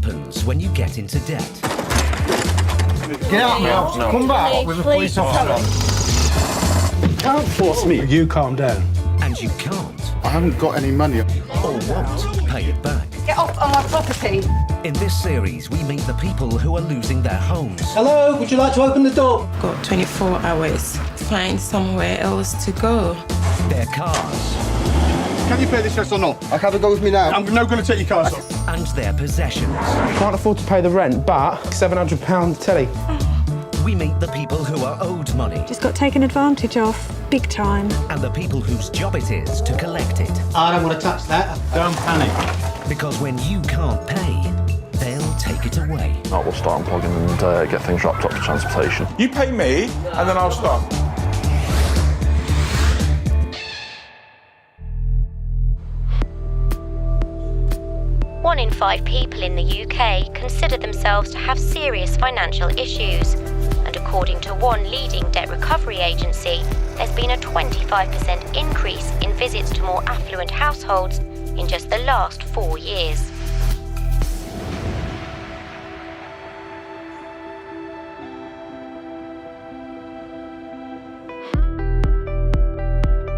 happens when you get into debt. Get out now. No. Come back with a police officer. Don't force me. You calm down. And you can't. I haven't got any money. Or won't pay it back. Get off on my property. In this series, we meet the people who are losing their homes. Hello, would you like to open the door? Got 24 hours. Find somewhere else to go. Their cars. Can you pay this yes or not? I can't go with me now. I'm not going to take your cars off. And their possessions. Can't afford to pay the rent, but £700 telly. We meet the people who are owed money. Just got taken advantage of, big time. And the people whose job it is to collect it. I don't want to touch that. Don't panic. Because when you can't pay, they'll take it away. I will start unplugging and get things wrapped up for transportation. You pay me, and then I'll stop. One in 5 people in the UK consider themselves to have serious financial issues. And according to one leading debt recovery agency, there's been a 25% increase in visits to more affluent households in just the last 4 years.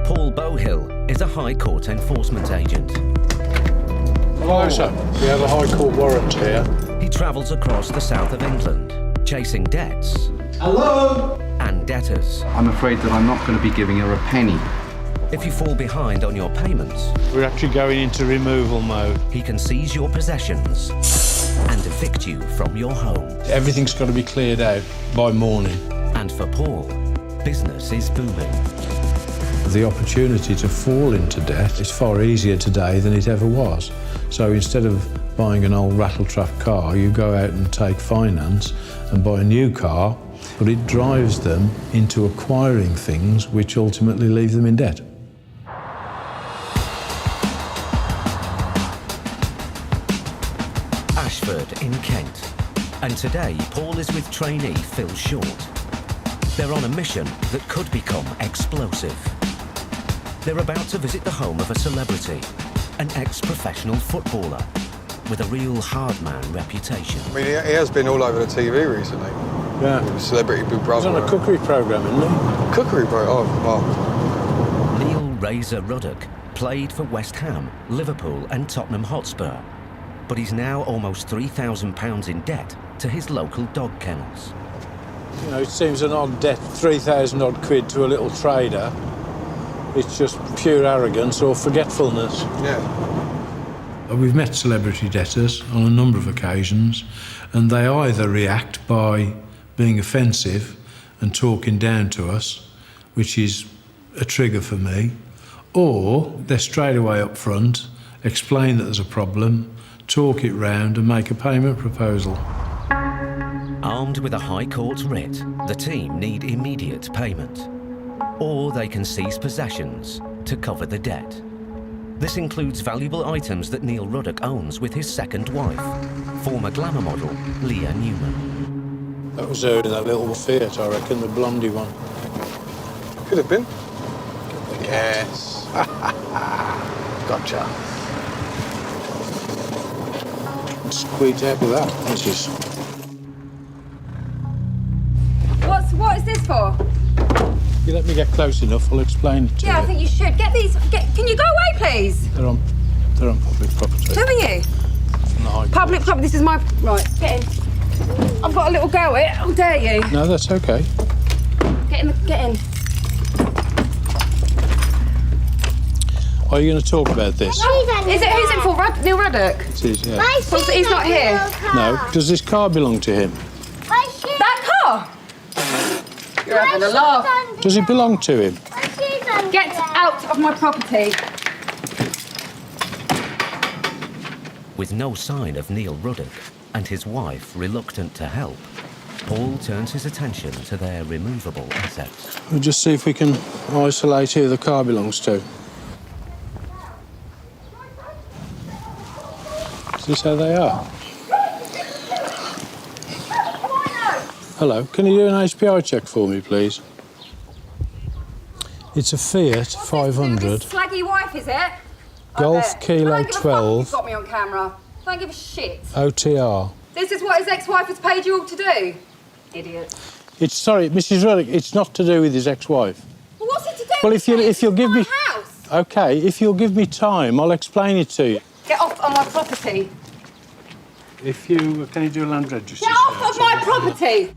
Paul Bohill is a High Court enforcement agent. Hello, sir. We have a High Court warrant here. He travels across the south of England, chasing debts. Hello? And debtors. I'm afraid that I'm not going to be giving her a penny. If you fall behind on your payments, We're actually going into removal mode. he can seize your possessions and evict you from your home. Everything's got to be cleared out by morning. And for Paul, business is booming. The opportunity to fall into debt is far easier today than it ever was. So instead of buying an old rattletrap car, you go out and take finance and buy a new car, but it drives them into acquiring things which ultimately leave them in debt. Ashford in Kent. And today, Paul is with trainee Phil Short. They're on a mission that could become explosive. They're about to visit the home of a celebrity, an ex-professional footballer with a real hard man reputation. I mean, he has been all over the TV recently. Yeah. Celebrity Big Brother. He's on a cookery programme, isn't he? Cookery program? Oh, wow. Neil Razor Ruddock played for West Ham, Liverpool and Tottenham Hotspur, but he's now almost £3,000 in debt to his local dog kennels. You know, it seems an odd debt, 3,000 odd quid to a little trader. It's just pure arrogance or forgetfulness. Yeah. We've met celebrity debtors on a number of occasions, and they either react by being offensive and talking down to us, which is a trigger for me, or they're straight away up front, explain that there's a problem, talk it round and make a payment proposal. Armed with a High Court writ, the team need immediate payment, or they can seize possessions to cover the debt. This includes valuable items that Neil Ruddock owns with his second wife, former glamour model Leah Newman. That was her in that little Fiat, I reckon, the blondie one. Could have been. Yes. Gotcha. Squeeze out with that, which is... What is this for? If you let me get close enough, I'll explain it to you. Yeah, I think you should. Get these. Can you go away, please? They're on public property. Who are you? From the High Public Court. property. This is my... Right, get in. I've got a little go at it. How dare you? No, that's okay. Get in. Are you going to talk about this? Who's it for? Neil Ruddock? It is, yeah. He's not here. No. Does this car belong to him? That car? You're having a laugh. Does it belong to him? Get out of my property. With no sign of Neil Ruddock and his wife reluctant to help, Paul turns his attention to their removable assets. We'll just see if we can isolate who the car belongs to. Is this how they are? Hello, can you do an HPI check for me, please? It's a Fiat 500. Slaggy wife, is it? Golf Kilo 12. You've got me on camera. Don't give a shit. OTR. This is what his ex-wife has paid you all to do? Idiot. It's sorry, Mrs. Ruddock. It's not to do with his ex-wife. Well, what's it to do Well, with if you'll give me house? okay, if you'll give me time, I'll explain it to you. Get off on my property. If you can you do a land registry? Get off of my property!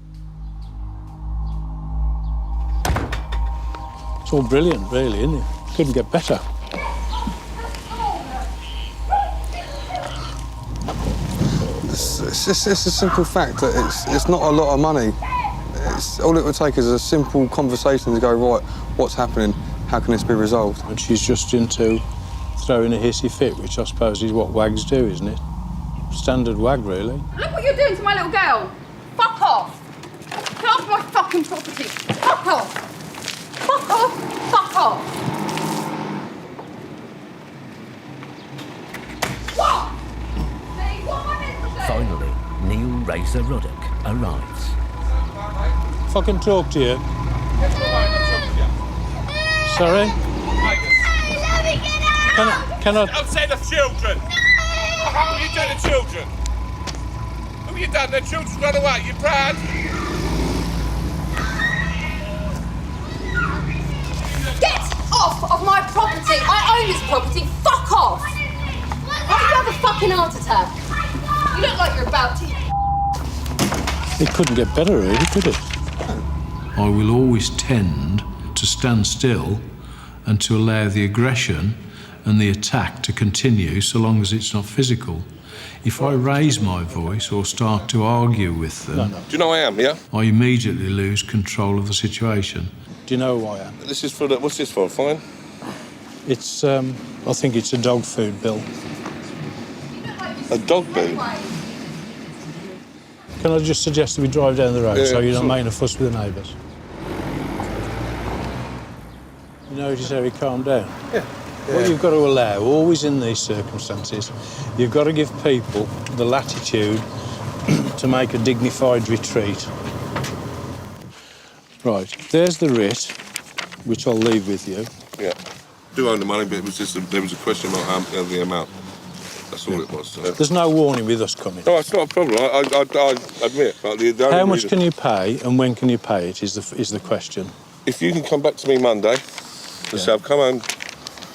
It's all brilliant, really, isn't it? Couldn't get better. It's a simple fact that it's not a lot of money. All it would take is a simple conversation to go, right, what's happening? How can this be resolved? And she's just into throwing a hissy fit, which I suppose is what wags do, isn't it? Standard wag, really. Look what you're doing to my little girl. Fuck off. Get off my fucking property. Fuck off. Fuck off. Fuck off. What? Finally, Neil Razor Ruddock arrives. If I can talk to you. Sorry? Can I... Don't say the children! How are you doing the children? Who have you done? The children's run away. You proud? Get off of my property. I own this property. Fuck off. Why did you have a fucking heart attack? You look like you're about to... It couldn't get better, really, could it? I will always tend to stand still and to allow the aggression and the attack to continue so long as it's not physical. If I raise my voice or start to argue with them, Do you know who I am, yeah? I immediately lose control of the situation. Do you know who I am? This is for the... What's this for? Fine? It's, I think it's a dog food bill. A dog bill? Can I just suggest that we drive down the road so you're not sure. making a fuss with the neighbours? You notice how he calmed down? Yeah. What you've got to allow, always in these circumstances, you've got to give people the latitude to make a dignified retreat. Right, there's the writ, which I'll leave with you. Yeah. Do own the money, but it was just there was a question about the amount. That's all it was. So. There's no warning with us coming. No, it's not a problem. I admit. But the only How much reason- can you pay and when can you pay it is the question. If you can come back to me Monday, and say I've come home,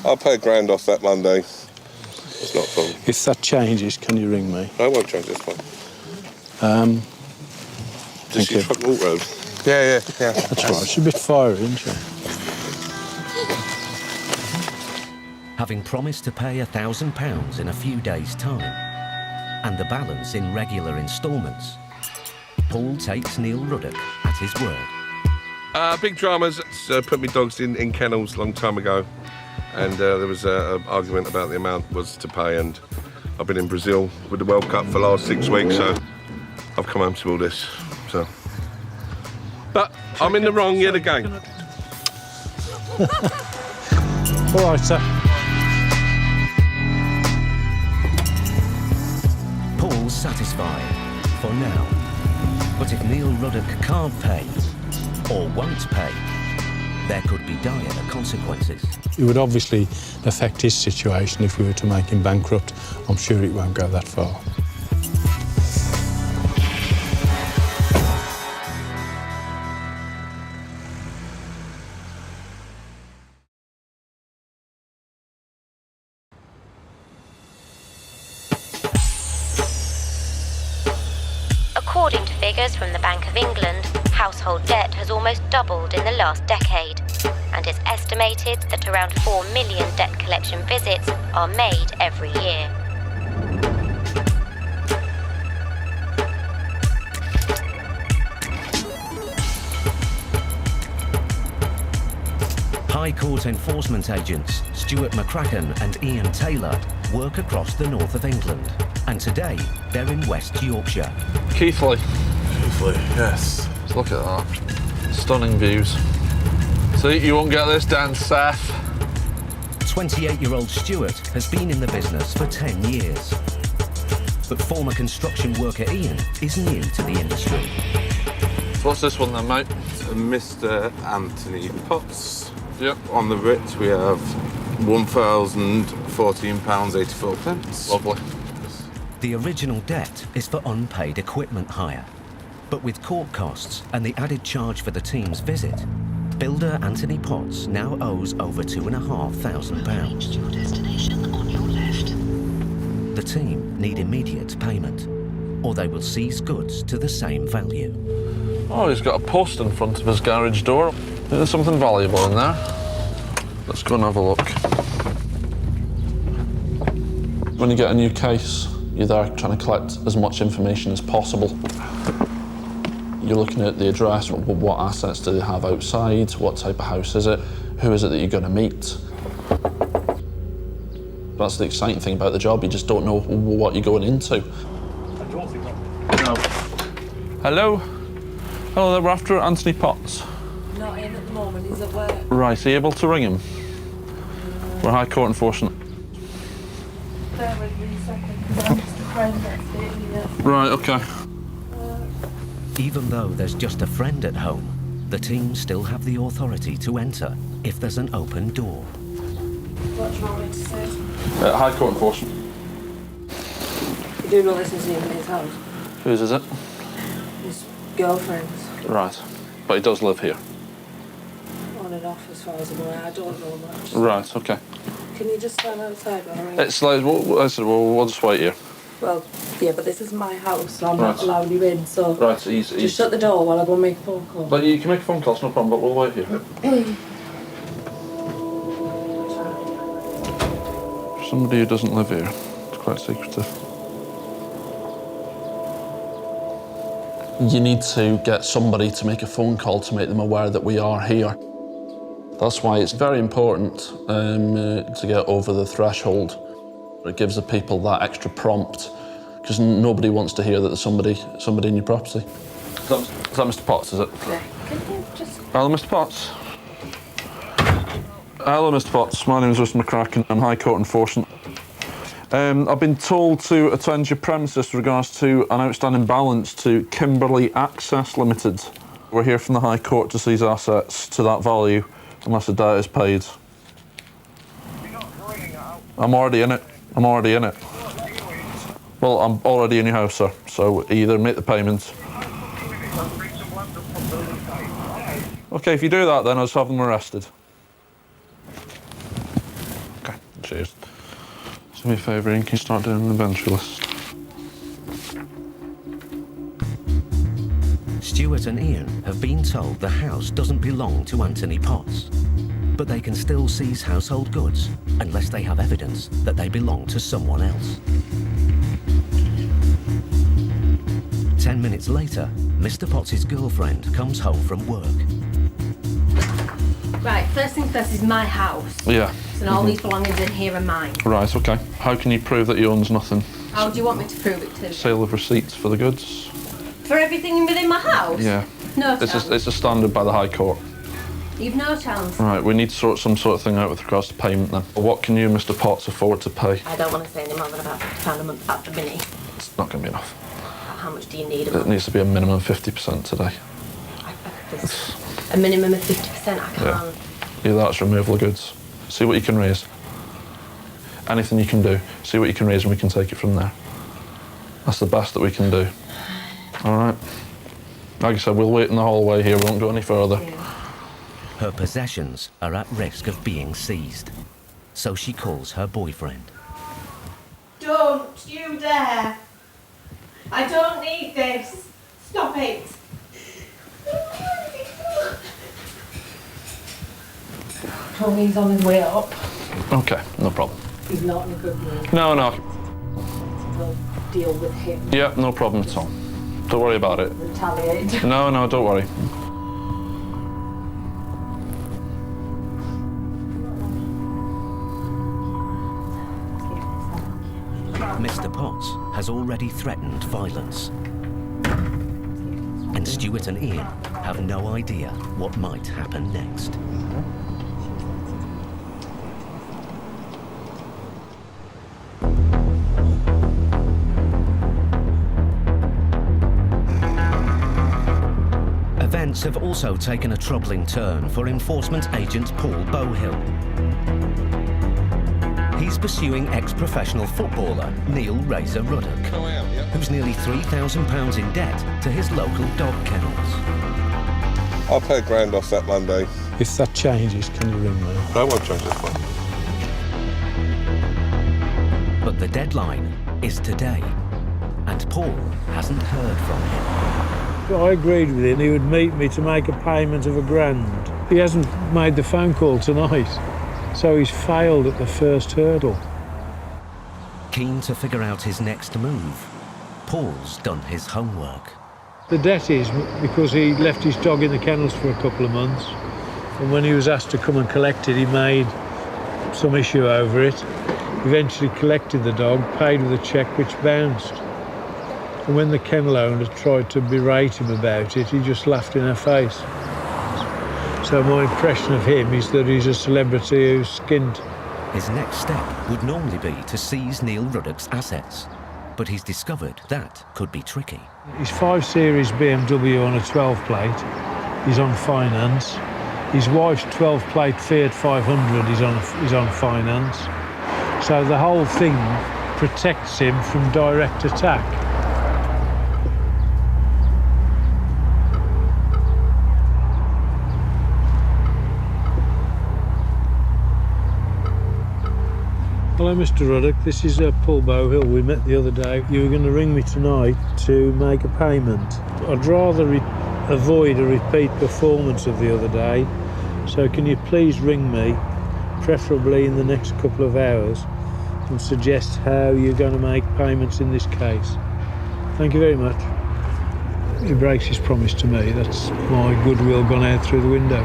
I'll pay £1,000 off that Monday. It's not a problem. If that changes, can you ring me? I won't change this one. Thank you. Truck Walk Road. Yeah. That's right. She's a bit fiery, isn't she? Having promised to pay £1,000 in a few days' time, and the balance in regular instalments, Paul takes Neil Ruddock at his word. Big dramas. Put me dogs in kennels a long time ago, and there was an argument about the amount was to pay, and I've been in Brazil with the World Cup for the last 6 weeks, so I've come home to all this. So, but I'm in the wrong yet again. All right, sir. Paul's satisfied for now. But if Neil Ruddock can't pay, or won't pay, there could be dire consequences. It would obviously affect his situation if we were to make him bankrupt. I'm sure it won't go that far. According to figures from the Bank of England, household debt has almost doubled in the last decade, and it's estimated that around 4 million debt collection visits are made every year. High Court enforcement agents Stuart McCracken and Ian Taylor work across the north of England, and today they're in West Yorkshire. Keithley. Keithley, yes. Let's look at that. Stunning views. See, you won't get this down south. 28-year-old Stuart has been in the business for 10 years. But former construction worker Ian is new to the industry. So what's this one then, mate? Mr. Anthony Potts. Yep. On the writ we have £1,014.84. Lovely. The original debt is for unpaid equipment hire. But with court costs and the added charge for the team's visit, builder Anthony Potts now owes over £2,500. Your destination on your left. The team need immediate payment, or they will seize goods to the same value. Oh, he's got a post in front of his garage door. There's something valuable in there. Let's go and have a look. When you get a new case, you're there trying to collect as much information as possible. You're looking at the address, what assets do they have outside, what type of house is it, who is it that you're going to meet. That's the exciting thing about the job, you just don't know what you're going into. Hello? Hello there, we're after Anthony Potts. Not in at the moment, he's at work. Right, are you able to ring him? We're High Court enforcement. Bear with me a second, because I'm just a friend that's here. Right, okay. Even though there's just a friend at home, the team still have the authority to enter if there's an open door. What do you want me to say? High Court enforcement. You do know this isn't even his house. Whose is it? His girlfriend's. Right, but he does live here. On and off as far as I'm aware, I don't know much. Right, okay. Can you just stand outside while I ring? It's like, I said, we'll just wait here. Well, yeah, but this is my house, so I'm Right. not allowed you in, so... Right, he's... Just shut the door while I go and make a phone call. But you can make a phone call, it's no problem, but we'll wait here. For somebody who doesn't live here, it's quite secretive. You need to get somebody to make a phone call to make them aware that we are here. That's why it's very important to get over the threshold. It gives the people that extra prompt, because nobody wants to hear that there's somebody in your property. Is that Mr. Potts, is it? Yeah. Can you just... Hello, Mr. Potts. Hello, Mr. Potts. My name is Mr. McCracken. I'm High Court enforcement. I've been told to attend your premises with regards to an outstanding balance to Kimberley Access Limited. We're here from the High Court to seize assets to that value unless the debt is paid. I'm already in it. I'm already in it. Well, I'm already in your house, sir, so either make the payment. OK, if you do that, then I'll just have them arrested. OK, cheers. Do me a favour, Ian, can you start doing an inventory list? Stuart and Ian have been told the house doesn't belong to Anthony Potts, but they can still seize household goods unless they have evidence that they belong to someone else. 10 minutes later, Mr. Potts' girlfriend comes home from work. Right, first things first is my house. Yeah. And all these belongings in here are mine. Right, OK. How can you prove that he owns nothing? How do you want me to prove it to? Sale of receipts for the goods? For everything within my house? Yeah. No chance. It's a standard by the High Court. You've no chance. Right, we need to sort some sort of thing out with regards to payment then. What can you, Mr. Potts, afford to pay? I don't want to say any more than about £50 a month at the minute. It's not going to be enough. How much do you need a It month? needs to be a minimum of 50% today. A minimum of 50%, I can't. Yeah. Either that's removal of goods. See what you can raise. Anything you can do. See what you can raise and we can take it from there. That's the best that we can do. All right? Like I said, we'll wait in the hallway here. We won't go any further. Her possessions are at risk of being seized, so she calls her boyfriend. Don't you dare! I don't need this. Stop it. Tony's on his way up. OK, no problem. He's not in a good mood. No. We'll deal with him. Yeah, no problem at all. Don't worry about it. Retaliate. No, don't worry. Mr. Potts has already threatened violence. And Stuart and Ian have no idea what might happen next. Events have also taken a troubling turn for enforcement agent Paul Bowhill. He's he's pursuing ex-professional footballer Neil Razor Ruddock, who's nearly £3,000 in debt to his local dog kennels. I'll pay £1,000 off that Monday. If that changes, can you ring me? I won't change this one. But the deadline is today, and Paul hasn't heard from him. I agreed with him he would meet me to make a payment of £1,000. He hasn't made the phone call tonight, so he's failed at the first hurdle. Keen to figure out his next move, Paul's done his homework. The debt is because he left his dog in the kennels for a couple of months, and when he was asked to come and collect it, he made some issue over it. Eventually collected the dog, paid with a cheque which bounced. And when the kennel owner tried to berate him about it, he just laughed in her face. So my impression of him is that he's a celebrity who's skint. His next step would normally be to seize Neil Ruddock's assets, but he's discovered that could be tricky. His 5 Series BMW on a 12 plate, he's on finance. His wife's 12 plate Fiat 500 is on finance. So the whole thing protects him from direct attack. Hello, Mr. Ruddock. This is Paul Bowhill. We met the other day. You were going to ring me tonight to make a payment. I'd rather avoid a repeat performance of the other day, so can you please ring me, preferably in the next couple of hours, and suggest how you're going to make payments in this case. Thank you very much. He breaks his promise to me. That's my goodwill gone out through the window.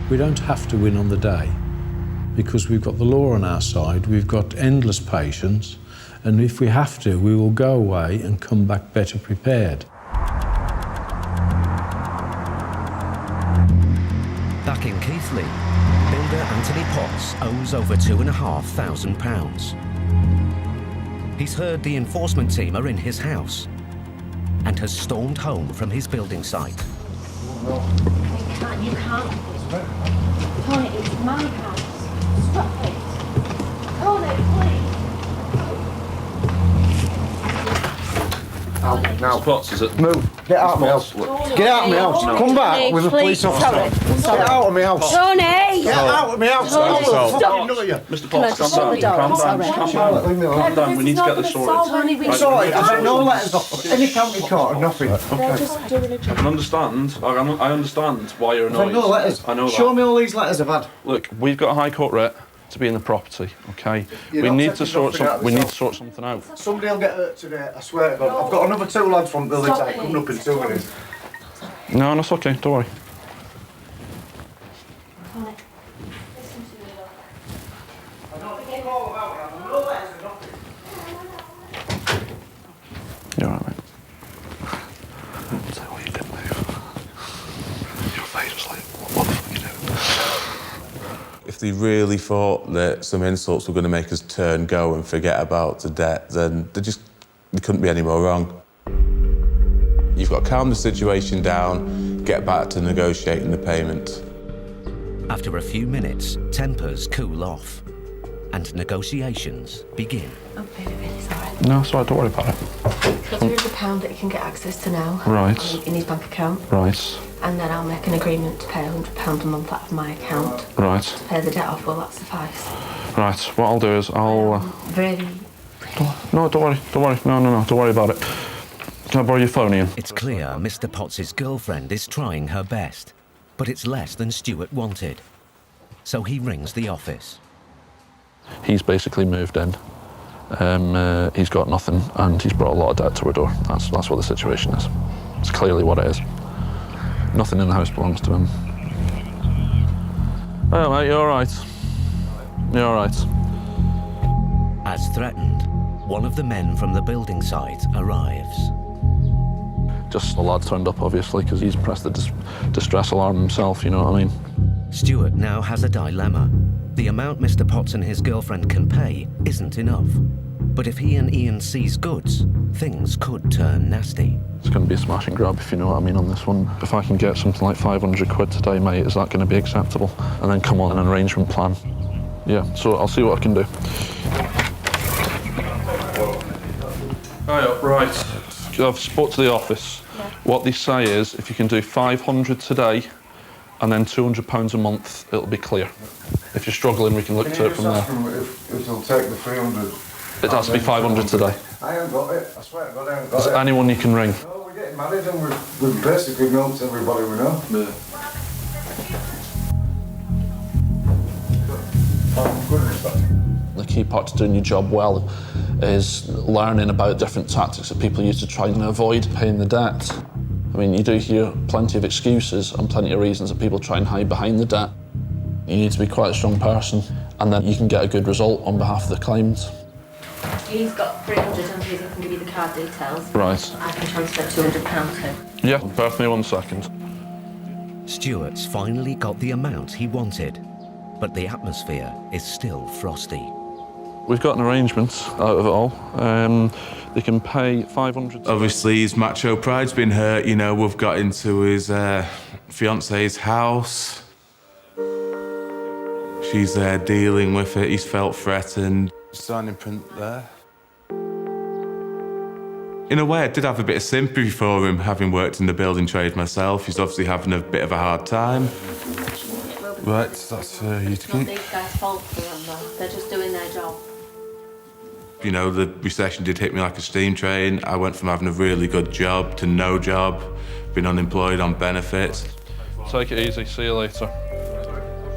We don't have to win on the day because we've got the law on our side, we've got endless patience, and if we have to, we will go away and come back better prepared. Back in Keighley, builder Anthony Potts owes over £2,500. He's heard the enforcement team are in his house and has stormed home from his building site. You can't. Tony, it's my house. Stop it. Tony, please. Now, Potts, is it? move. Get out of my house. Get out of my house. Come back with a police officer. Get out of my house. Tony! Get out of my house. Tony, stop. Mr. Potts, calm down. Calm down. We need to get this sorted. Sorry, I've had no letters off any county court or nothing. They're just doing a job. I understand why you're I've had annoyed. no letters. I know that. Show me all these letters I've had. Look, we've got a High Court writ to be in the property, okay? You're We not need to taking sort nothing out of we this need house. to sort something out. Somebody will get hurt today, I swear to God. I've got another 2 lads from building Stop site it. coming up in 2 minutes. No, that's okay. Don't worry. Tony, listen to me, love. I don't think all about it. I've had no letters or nothing. You're all right, mate. I'll tell you what you did, mate. Your face was like, what the fuck are you doing? If they really thought that some insults were going to make us turn, go and forget about the debt, then they couldn't be any more wrong. You've got to calm the situation down, get back to negotiating the payment. After a few minutes, tempers cool off and negotiations begin. I'm really sorry. No, it's all right. Don't worry about it. There's £300 that he can get access to now. Right. In his bank account. Right. And then I'll make an agreement to pay £100 a month out of my account. Right. To pay the debt off, will that suffice? Right. What I'll do is I'll... Really? No, don't worry. Don't worry. No. Don't worry about it. Can I borrow your phone, Ian? It's clear Mr. Potts' girlfriend is trying her best, but it's less than Stuart wanted. So he rings the office. He's basically moved in. He's got nothing, and he's brought a lot of debt to our door. That's what the situation is. It's clearly what it is. Nothing in the house belongs to him. Oh, mate, you're all right. You're all right. As threatened, one of the men from the building site arrives. Just the lad turned up, obviously, because he's pressed the distress alarm himself, you know what I mean? Stuart now has a dilemma. The amount Mr. Potts and his girlfriend can pay isn't enough. But if he and Ian seize goods, things could turn nasty. It's going to be a smash and grab, if you know what I mean, on this one. If I can get something like 500 quid today, mate, is that going to be acceptable? And then come on, an arrangement plan. Yeah, so I'll see what I can do. Right. I've spoke to the office. Yeah. What they say is, if you can do 500 today and then £200 a month, it'll be clear. If you're struggling, we can look to it from there. If it'll take the 300. It has to be 500 today. I haven't got it. I swear to God, I haven't got Is it. there anyone you can ring? No, we're getting married and we've basically milked everybody we know. Yeah. The key part to doing your job well is learning about different tactics that people use to try and avoid paying the debt. I mean, you do hear plenty of excuses and plenty of reasons that people try and hide behind the debt. You need to be quite a strong person, and then you can get a good result on behalf of the claimant. He's got 300 and he can give you the card details. Right. I can transfer £200 to. Yeah, bear with me 1 second. Stuart's finally got the amount he wanted, but the atmosphere is still frosty. We've got an arrangement out of it all. They can pay 500. Obviously, his macho pride's been hurt. You know, we've got into his fiance's house. She's there dealing with it. He's felt threatened. Signing print there. In a way, I did have a bit of sympathy for him, having worked in the building trade myself. He's obviously having a bit of a hard time. Right, that's for you to It's not keep. these guys' fault, remember. They're just doing their job. You know, the recession did hit me like a steam train. I went from having a really good job to no job, being unemployed on benefits. Take it easy, see you later.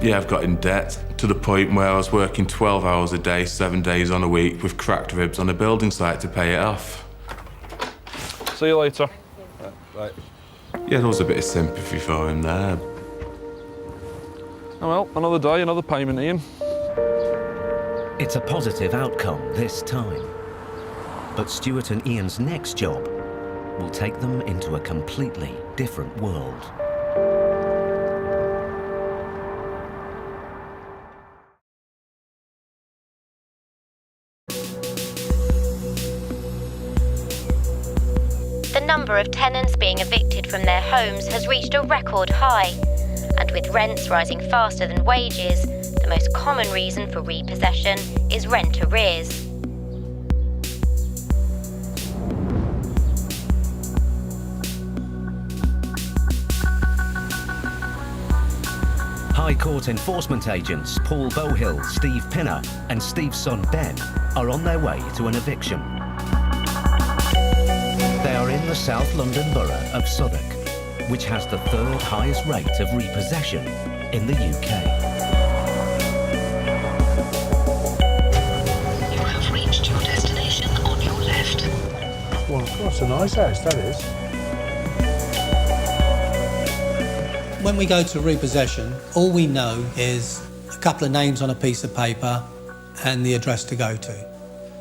Yeah, I've got in debt to the point where I was working 12 hours a day, 7 days on a week with cracked ribs on a building site to pay it off. See you later. Right. Yeah, there was a bit of sympathy for him there. Oh well, another day, another payment, Ian. It's a positive outcome this time. But Stuart and Ian's next job will take them into a completely different world. The number of tenants being evicted from their homes has reached a record high, and with rents rising faster than wages, the most common reason for repossession is rent arrears. High Court enforcement agents Paul Bohill, Steve Pinner and Steve's son Ben are on their way to an eviction. They are in the South London borough of Southwark, which has the third highest rate of repossession in the UK. You have reached your destination on your left. Well, of course, a nice house, that is. When we go to repossession, all we know is a couple of names on a piece of paper and the address to go to.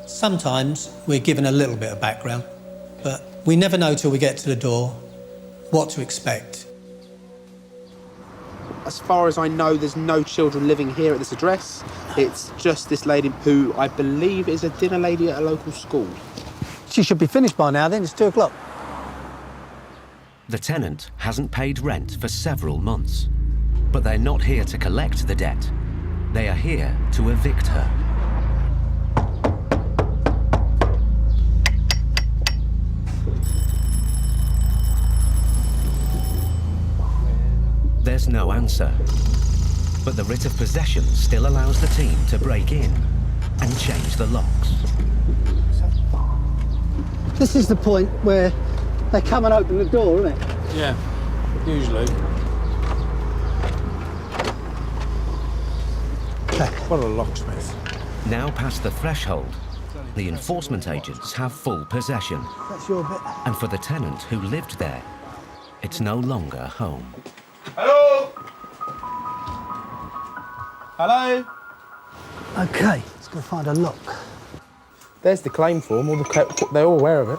Sometimes we're given a little bit of background, but we never know till we get to the door what to expect. As far as I know, there's no children living here at this address. It's just this lady who I believe is a dinner lady at a local school. She should be finished by now then, it's 2 o'clock. The tenant hasn't paid rent for several months, but they're not here to collect the debt. They are here to evict her. There's no answer, but the writ of possession still allows the team to break in and change the locks. This is the point where they come and open the door, isn't it? Yeah, usually. What a locksmith. Now past the threshold, the enforcement agents have full possession. That's your bit. And for the tenant who lived there, it's no longer home. Hello? Hello? OK, let's go find a lock. There's the claim form, they're all aware of it.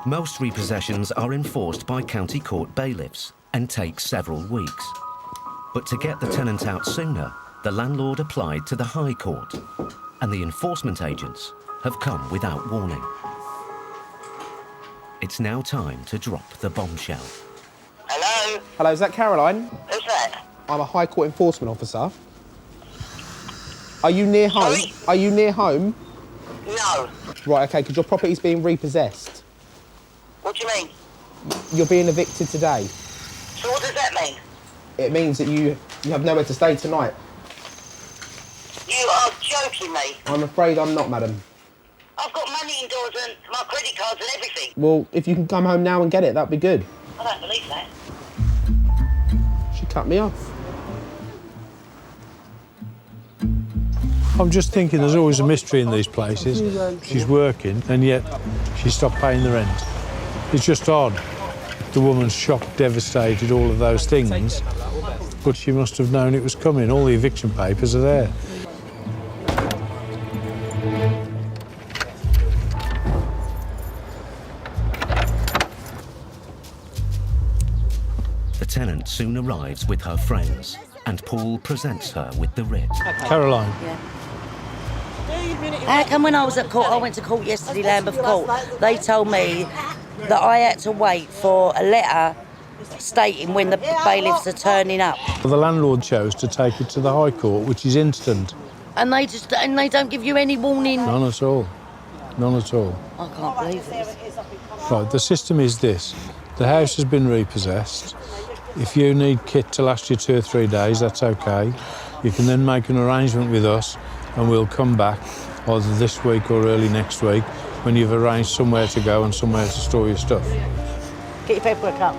Most repossessions are enforced by county court bailiffs and take several weeks. But to get the tenant out sooner, the landlord applied to the High Court, and the enforcement agents have come without warning. It's now time to drop the bombshell. Hello? Hello, is that Caroline? Who's that? I'm a High Court enforcement officer. Are you near home? Sorry? Are you near home? No. Right, OK, because your property's being repossessed. What do you mean? You're being evicted today. So what does that mean? It means that you have nowhere to stay tonight. You are joking me. I'm afraid I'm not, madam. I've got money indoors and my credit cards and everything. Well, if you can come home now and get it, that'd be good. I don't believe that. She cut me off. I'm just thinking there's always a mystery in these places. She's working, and yet she stopped paying the rent. It's just odd. The woman's shocked, devastated, all of those things. But she must have known it was coming. All the eviction papers are there. The tenant soon arrives with her friends, and Paul presents her with the writ. Caroline. Yeah. How come when I was at court, I went to court yesterday, Lambeth Court, they told me that I had to wait for a letter stating when the bailiffs are turning up. The landlord chose to take it to the High Court, which is instant. And they don't give you any warning? None at all. None at all. I can't believe this. Right, the system is this. The house has been repossessed. If you need kit to last you 2 or 3 days, that's OK. You can then make an arrangement with us and we'll come back either this week or early next week when you've arranged somewhere to go and somewhere to store your stuff. Get your paperwork up.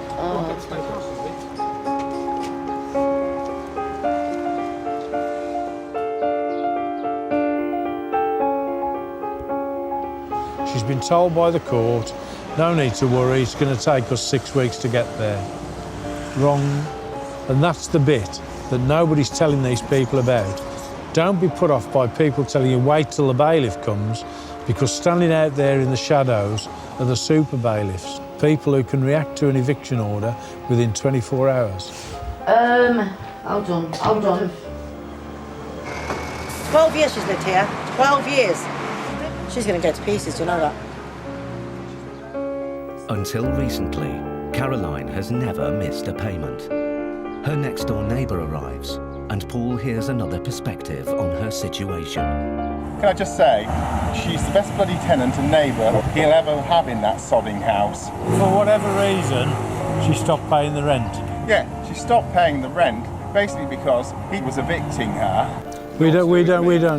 She's been told by the court, no need to worry, it's going to take us 6 weeks to get there. Wrong. And that's the bit that nobody's telling these people about. Don't be put off by people telling you wait till the bailiff comes, because standing out there in the shadows are the super bailiffs, people who can react to an eviction order within 24 hours. Hold on. 12 years she's lived here. 12 years. She's going to go to pieces, do you know that? Until recently, Caroline has never missed a payment. Her next-door neighbour arrives, and Paul hears another perspective on her situation. Can I just say, she's the best bloody tenant and neighbour he'll ever have in that sodding house. For whatever reason, she stopped paying the rent. Yeah, she stopped paying the rent basically because he was evicting her. We don't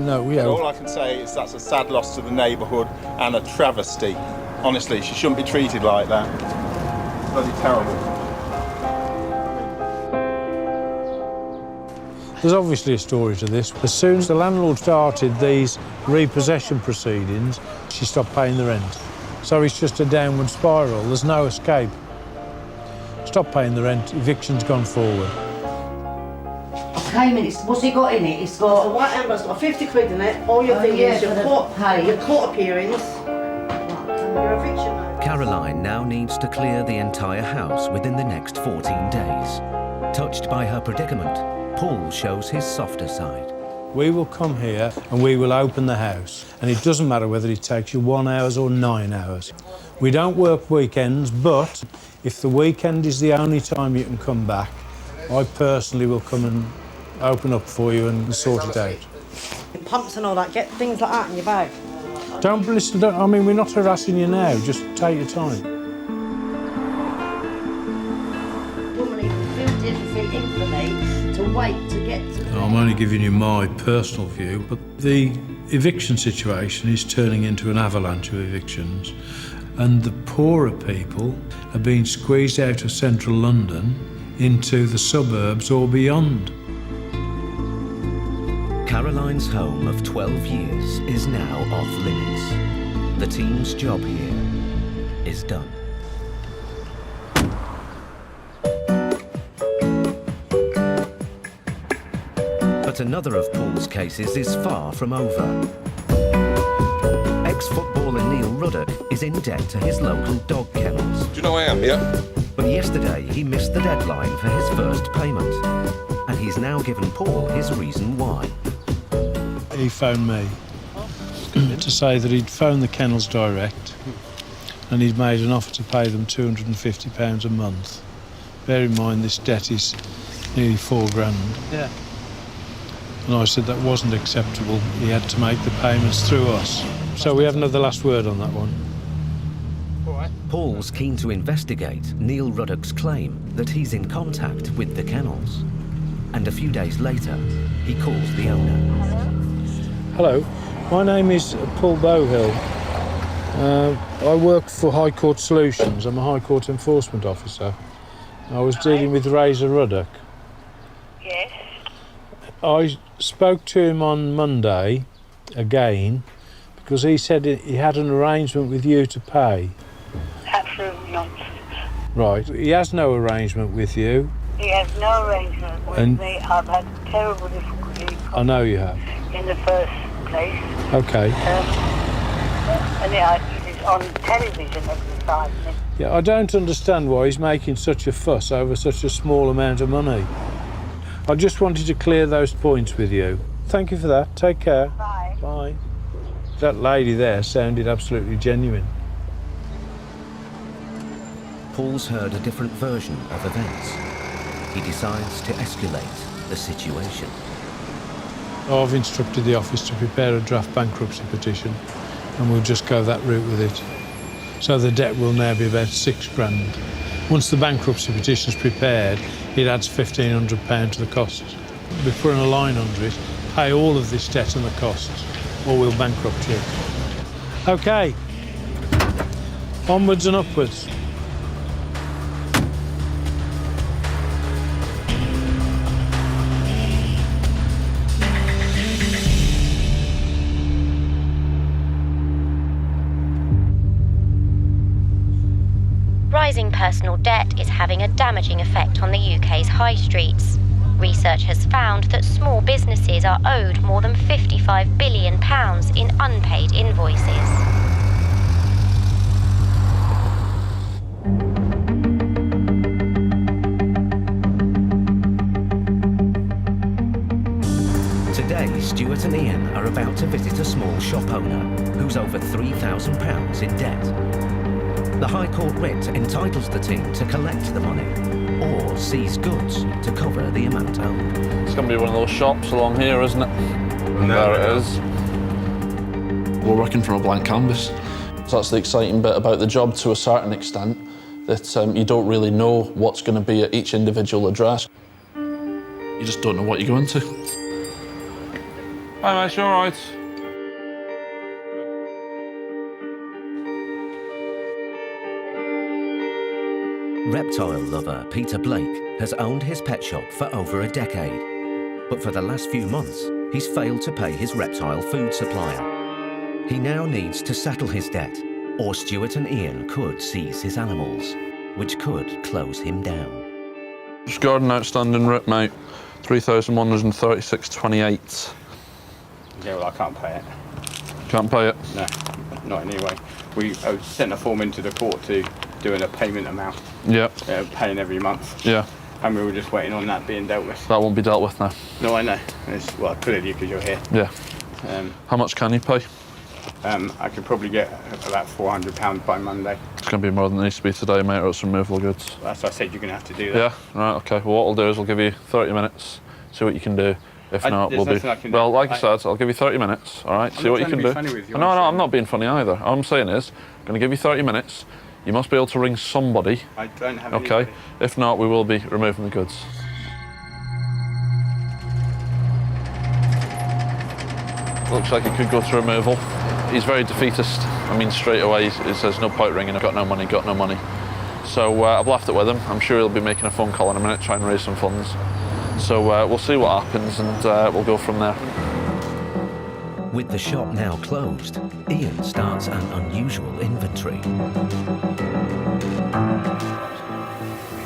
know. And all I can say is that's a sad loss to the neighbourhood and a travesty. Honestly, she shouldn't be treated like that. Bloody terrible. There's obviously a story to this. As soon as the landlord started these repossession proceedings, she stopped paying the rent. So it's just a downward spiral. There's no escape. Stop paying the rent, eviction's gone forward. Okay, what's it got in it? It's got... A white envelope's got 50 quid in it. All your things, your court appearance, your eviction note. Caroline now needs to clear the entire house within the next 14 days. Touched by her predicament, Paul shows his softer side. We will come here and we will open the house. And it doesn't matter whether it takes you 1 hour or 9 hours. We don't work weekends, but if the weekend is the only time you can come back, I personally will come and open up for you and sort it out. Pumps and all that, get things like that in your bag. Don't listen, I mean, we're not harassing you now, just take your time. Woman even filled everything in for me to wait to get to... I'm only giving you my personal view, but the eviction situation is turning into an avalanche of evictions, and the poorer people are being squeezed out of central London into the suburbs or beyond. Caroline's home of 12 years is now off limits. The team's job here is done. But another of Paul's cases is far from over. Ex-footballer Neil Ruddock is in debt to his local dog kennels. Do you know I am, yeah? But yesterday he missed the deadline for his first payment. And he's now given Paul his reason why. He phoned me to say that he'd phoned the kennels direct and he'd made an offer to pay them £250 a month. Bear in mind this debt is nearly £4,000. Yeah. And I said that wasn't acceptable. He had to make the payments through us. So we have another last word on that one. Paul's keen to investigate Neil Ruddock's claim that he's in contact with the kennels. And a few days later, he calls the owner. Hello, my name is Paul Bowhill. I work for High Court Solutions. I'm a High Court Enforcement Officer. I was dealing with Razor Ruddock. Yes. I spoke to him on Monday, again, because he said he had an arrangement with you to pay. Absolutely nonsense. Right, he has no arrangement with you. He has no arrangement with me. I've had terrible difficulty. I know you have. In the first place. Okay. And it is on television every 5 minutes. Yeah, I don't understand why he's making such a fuss over such a small amount of money. I just wanted to clear those points with you. Thank you for that. Take care. Bye. Bye. That lady there sounded absolutely genuine. Paul's heard a different version of events. He decides to escalate the situation. I've instructed the office to prepare a draft bankruptcy petition and we'll just go that route with it. So the debt will now be about £6,000. Once the bankruptcy petition's prepared, it adds £1,500 to the costs. We're putting a line under it, pay all of this debt and the costs, or we'll bankrupt you. OK. Onwards and upwards. Rising personal debt is having a damaging effect on the UK's high streets. Research has found that small businesses are owed more than £55 billion in unpaid invoices. Today, Stuart and Ian are about to visit a small shop owner who's over £3,000 in debt. The High Court writ entitles the team to collect the money or seize goods to cover the amount owed. It's going to be one of those shops along here, isn't it? And there it is. We're working from a blank canvas. So that's the exciting bit about the job to a certain extent, that you don't really know what's going to be at each individual address. You just don't know what you're going to. Hi mate, you all right? Reptile lover Peter Blake has owned his pet shop for over a decade. But for the last few months, he's failed to pay his reptile food supplier. He now needs to settle his debt, or Stuart and Ian could seize his animals, which could close him down. Just garden outstanding rip, mate. 3,136.28. Yeah, well, I can't pay it. Can't pay it? No, not anyway. We sent a form into the court to doing a payment amount. Yeah. Paying every month. Yeah. And we were just waiting on that being dealt with. That won't be dealt with now. No, I know. Well, I could have you because you're here. Yeah. How much can you pay? I could probably get about £400 by Monday. It's going to be more than it needs to be today, mate, or it's removable goods. That's what I said, you're going to have to do that. Yeah, right, OK. Well, what I'll do is I'll give you 30 minutes, see what you can do. If not, there's we'll be... nothing I can do. Well, like I said, I'll give you 30 minutes, all right? See what you can do. Funny with you, No, I'm not being funny either. All I'm saying is, I'm going to give you 30 minutes. You must be able to ring somebody. I don't have OK? anybody. If not, we will be removing the goods. Looks like it could go to removal. He's very defeatist. I mean, straight away he says, no point ringing, I've got no money, got no money. So I've left it with him. I'm sure he'll be making a phone call in a minute, trying to raise some funds. So we'll see what happens and we'll go from there. With the shop now closed, Ian starts an unusual inventory.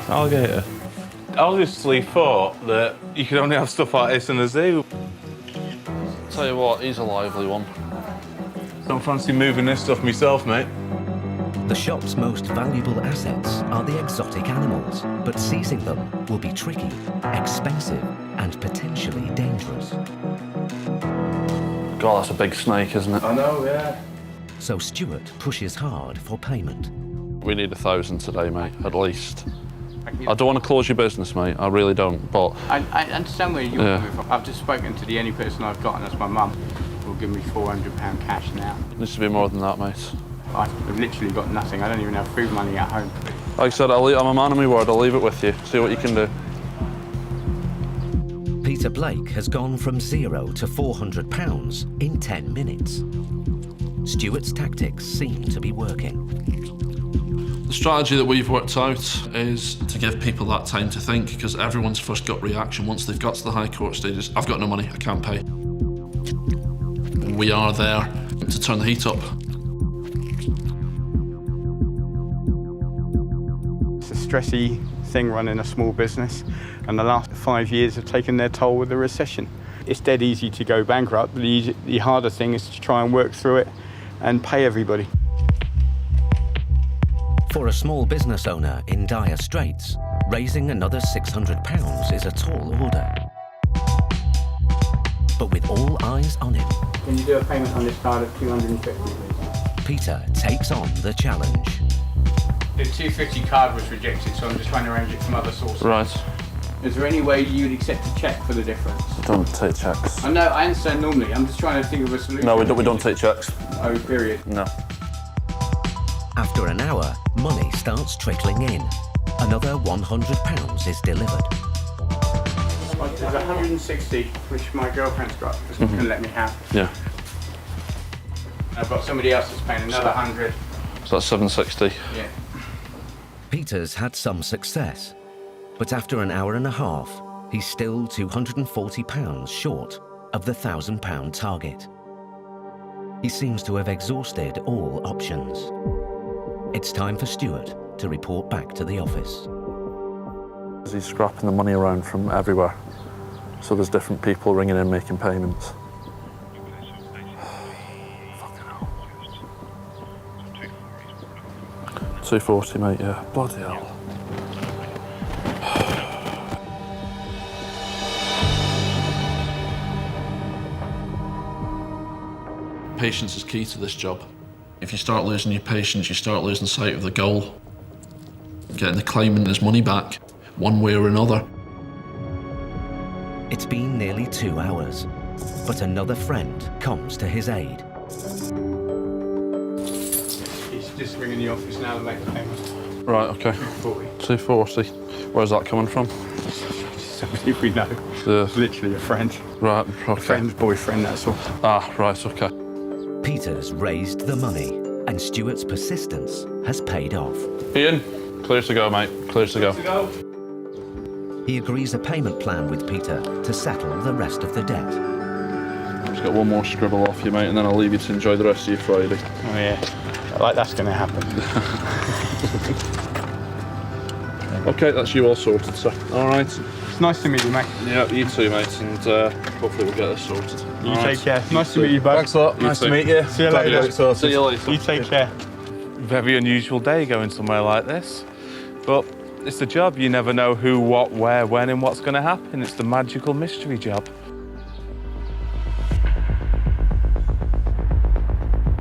Alligator. I obviously thought that you could only have stuff like this in the zoo. Tell you what, he's a lively one. Don't fancy moving this stuff myself, mate. The shop's most valuable assets are the exotic animals, but seizing them will be tricky, expensive, and potentially dangerous. God, that's a big snake, isn't it? I know, yeah. So Stuart pushes hard for payment. We need 1,000 today, mate, at least. I don't want to close your business, mate. I really don't, but... I understand where you're coming from. I've just spoken to the only person I've got, and that's my mum, who will give me £400 cash now. It needs to be more than that, mate. I've literally got nothing. I don't even have food money at home. Like I said, I'm a man of my word. I'll leave it with you. See what you can do. Peter Blake has gone from £0 to £400 in 10 minutes. Stuart's tactics seem to be working. The strategy that we've worked out is to give people that time to think, because everyone's first gut reaction once they've got to the High Court stage is, I've got no money, I can't pay. We are there to turn the heat up. It's a stressy thing running a small business, and the last 5 years have taken their toll with the recession. It's dead easy to go bankrupt. The harder thing is to try and work through it and pay everybody. For a small business owner in dire straits, raising another £600 is a tall order. But with all eyes on him, Can you do a payment on this card of £250, please? Peter takes on the challenge. The £250 card was rejected, so I'm just trying to arrange it from other sources. Right. Is there any way you'd accept a cheque for the difference? Don't take checks. I know, I understand normally. I'm just trying to think of a solution. No, we don't take checks. Oh, period. No. After an hour, money starts trickling in. Another £100 is delivered. Right, there's 160, which my girlfriend's got, because she can let me have. Yeah. I've got somebody else that's paying another 100. So that's 760. Yeah. Peter's had some success, but after an hour and a half, he's still £240 short of the £1,000 target. He seems to have exhausted all options. It's time for Stuart to report back to the office. He's scrapping the money around from everywhere. So there's different people ringing in making payments. Fucking hell. 240, mate, yeah. Bloody hell. Patience is key to this job. If you start losing your patience, you start losing sight of the goal. Getting the claimant his money back, one way or another. It's been nearly 2 hours, but another friend comes to his aid. He's just ringing the office now to make the payment. Right, okay. 240. Where's that coming from? Somebody we know. Yeah. Literally a friend. Right, okay. A friend's boyfriend, that's all. Ah, right, okay. Peter's raised the money, and Stuart's persistence has paid off. Ian, clear to go, mate. Clear to go. He agrees a payment plan with Peter to settle the rest of the debt. I've just got one more scribble off you, mate, and then I'll leave you to enjoy the rest of your Friday. Oh, yeah. Like that's going to happen. Okay, that's you all sorted, sir. All right. It's nice to meet you, mate. Yeah, you too, mate, and hopefully we'll get this sorted. You take care. Nice to meet you both. Thanks a lot. Nice to meet you. See you later. See you later. You take care. Very unusual day going somewhere like this, but it's a job. You never know who, what, where, when, and what's going to happen. It's the magical mystery job.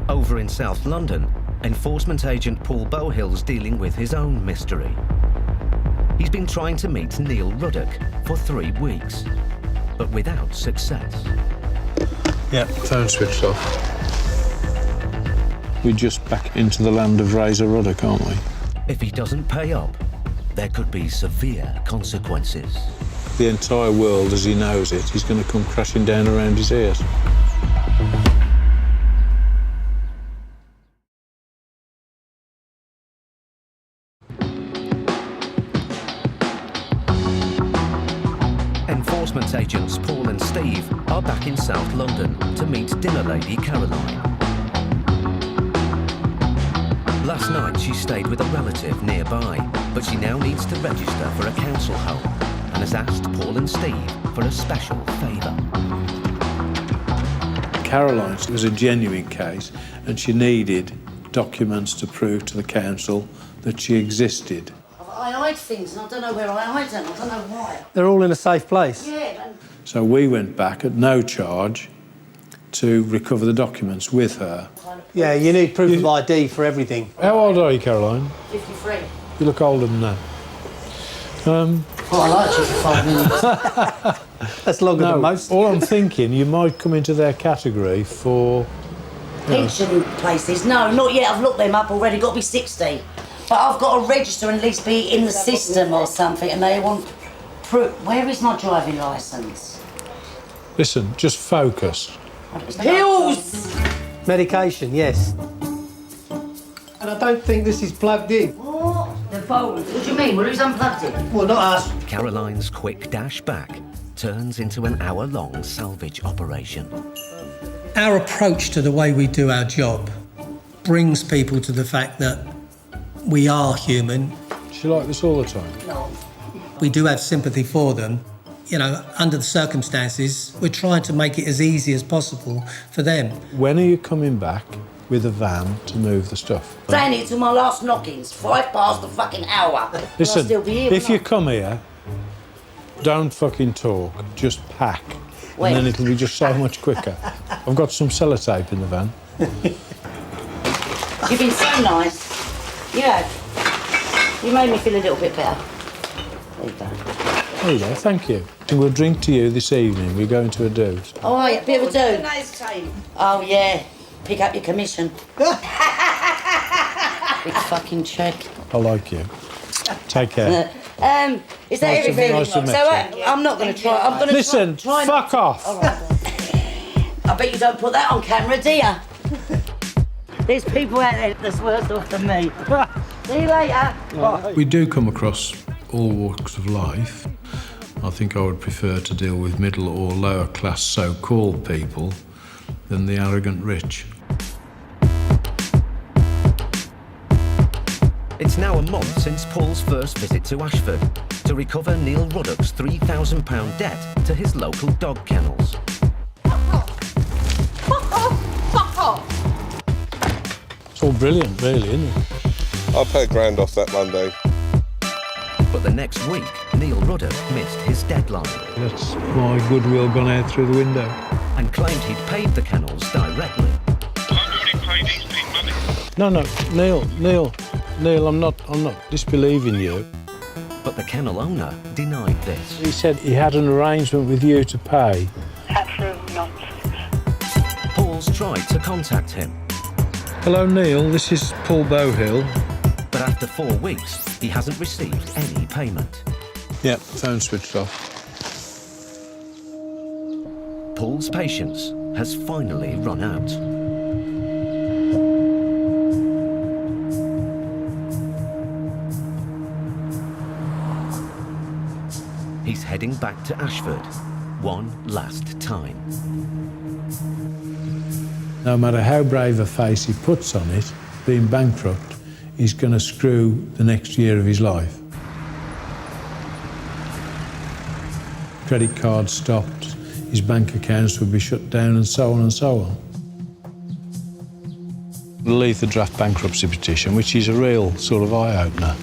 Over in South London, enforcement agent Paul Bowhill's dealing with his own mystery. He's been trying to meet Neil Ruddock for 3 weeks, but without success. Yeah, phone switched off. We're just back into the land of Razor Ruddock, aren't we? If he doesn't pay up, there could be severe consequences. The entire world, as he knows it, is going to come crashing down around his ears. Enforcement agents Paul and Steve are back in South London to meet dinner lady Caroline. Last night she stayed with a relative nearby, but she now needs to register for a council home and has asked Paul and Steve for a special favour. Caroline's was a genuine case, and she needed documents to prove to the council that she existed. I hide things and I don't know where I hide them. I don't know why. They're all in a safe place. Yeah. So we went back at no charge to recover the documents with her. Yeah, you need proof of ID for everything. How old are you, Caroline? 53. You look older than that. Well, I like you for 5 minutes. That's longer than most. All I'm thinking, you might come into their category for... Pension places? No, not yet. I've looked them up already. Got to be 60. But I've got to register and at least be in the system or something, and they want proof. Where is my driving licence? Listen, just focus. Pills! Medication, yes. And I don't think this is plugged in. What? The phone. What do you mean? Well, who's unplugged it? Well, not us. Caroline's quick dash back turns into an hour-long salvage operation. Our approach to the way we do our job brings people to the fact that we are human. Is she like this all the time? No. We do have sympathy for them. You know, under the circumstances, we're trying to make it as easy as possible for them. When are you coming back with a van to move the stuff? Saying it to my last knockings, 5 past the fucking hour. Listen, I'll still be here, if you won't I? come here, don't fucking talk, just pack. Wait. And then it'll be just so much quicker. I've got some sellotape in the van. You've been so nice. You have. You made me feel a little bit better. There you go. There you go, thank you. We'll drink to you this evening. We're going to a do. Oh, yeah, bit of a do. Nice time. Oh, yeah. Pick up your commission. Big fucking check. I like you. Take care. Is that Nice to- everything? nice to meet So you. I'm not going to try. I'm going to Listen, try and- fuck off. All right. I bet you don't put that on camera, do you? There's people out there that's worse off than me. See you later. We do come across all walks of life. I think I would prefer to deal with middle or lower class so-called people than the arrogant rich. It's now a month since Paul's first visit to Ashford to recover Neil Ruddock's £3,000 debt to his local dog kennels. Fuck off! Fuck off! It's all brilliant, really, isn't it? I'll pay £1,000 off that Monday. But the next week, Neil Ruddock missed his deadline. That's my goodwill gone out through the window. And claimed he'd paid the kennels directly. No, Neil, I'm not disbelieving you. But the kennel owner denied this. He said he had an arrangement with you to pay. Absolutely not. Paul's tried to contact him. Hello, Neil, this is Paul Bowhill. But after 4 weeks, he hasn't received any payment. Yep, phone switched off. Paul's patience has finally run out. He's heading back to Ashford one last time. No matter how brave a face he puts on it, being bankrupt, he's going to screw the next year of his life. Credit cards stopped, his bank accounts would be shut down, and so on and so on. The Leitha draft bankruptcy petition, which is a real sort of eye-opener.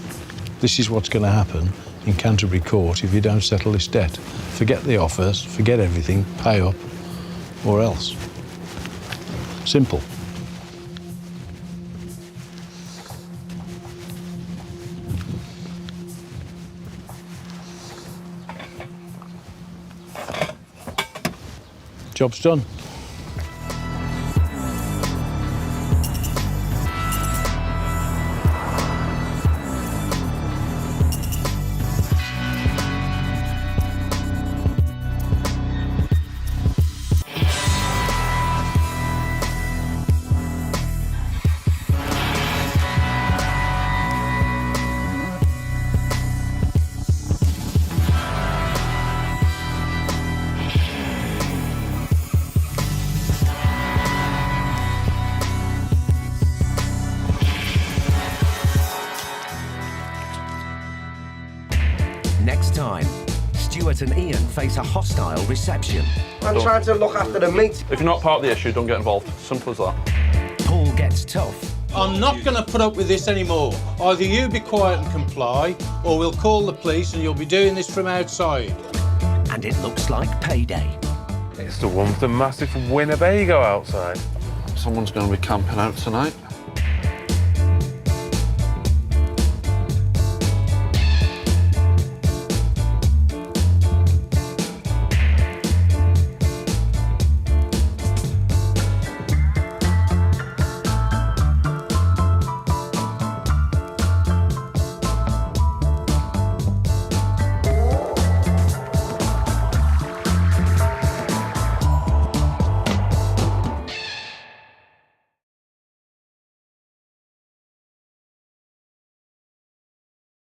This is what's going to happen in Canterbury Court if you don't settle this debt. Forget the offers, forget everything, pay up, or else. Simple. Job's done. Next time, Stuart and Ian face a hostile reception. I'm trying to look after the meat. If you're not part of the issue, don't get involved. Simple as that. Paul gets tough. I'm not going to put up with this anymore. Either you be quiet and comply, or we'll call the police and you'll be doing this from outside. And it looks like payday. It's the one with the massive Winnebago outside. Someone's going to be camping out tonight.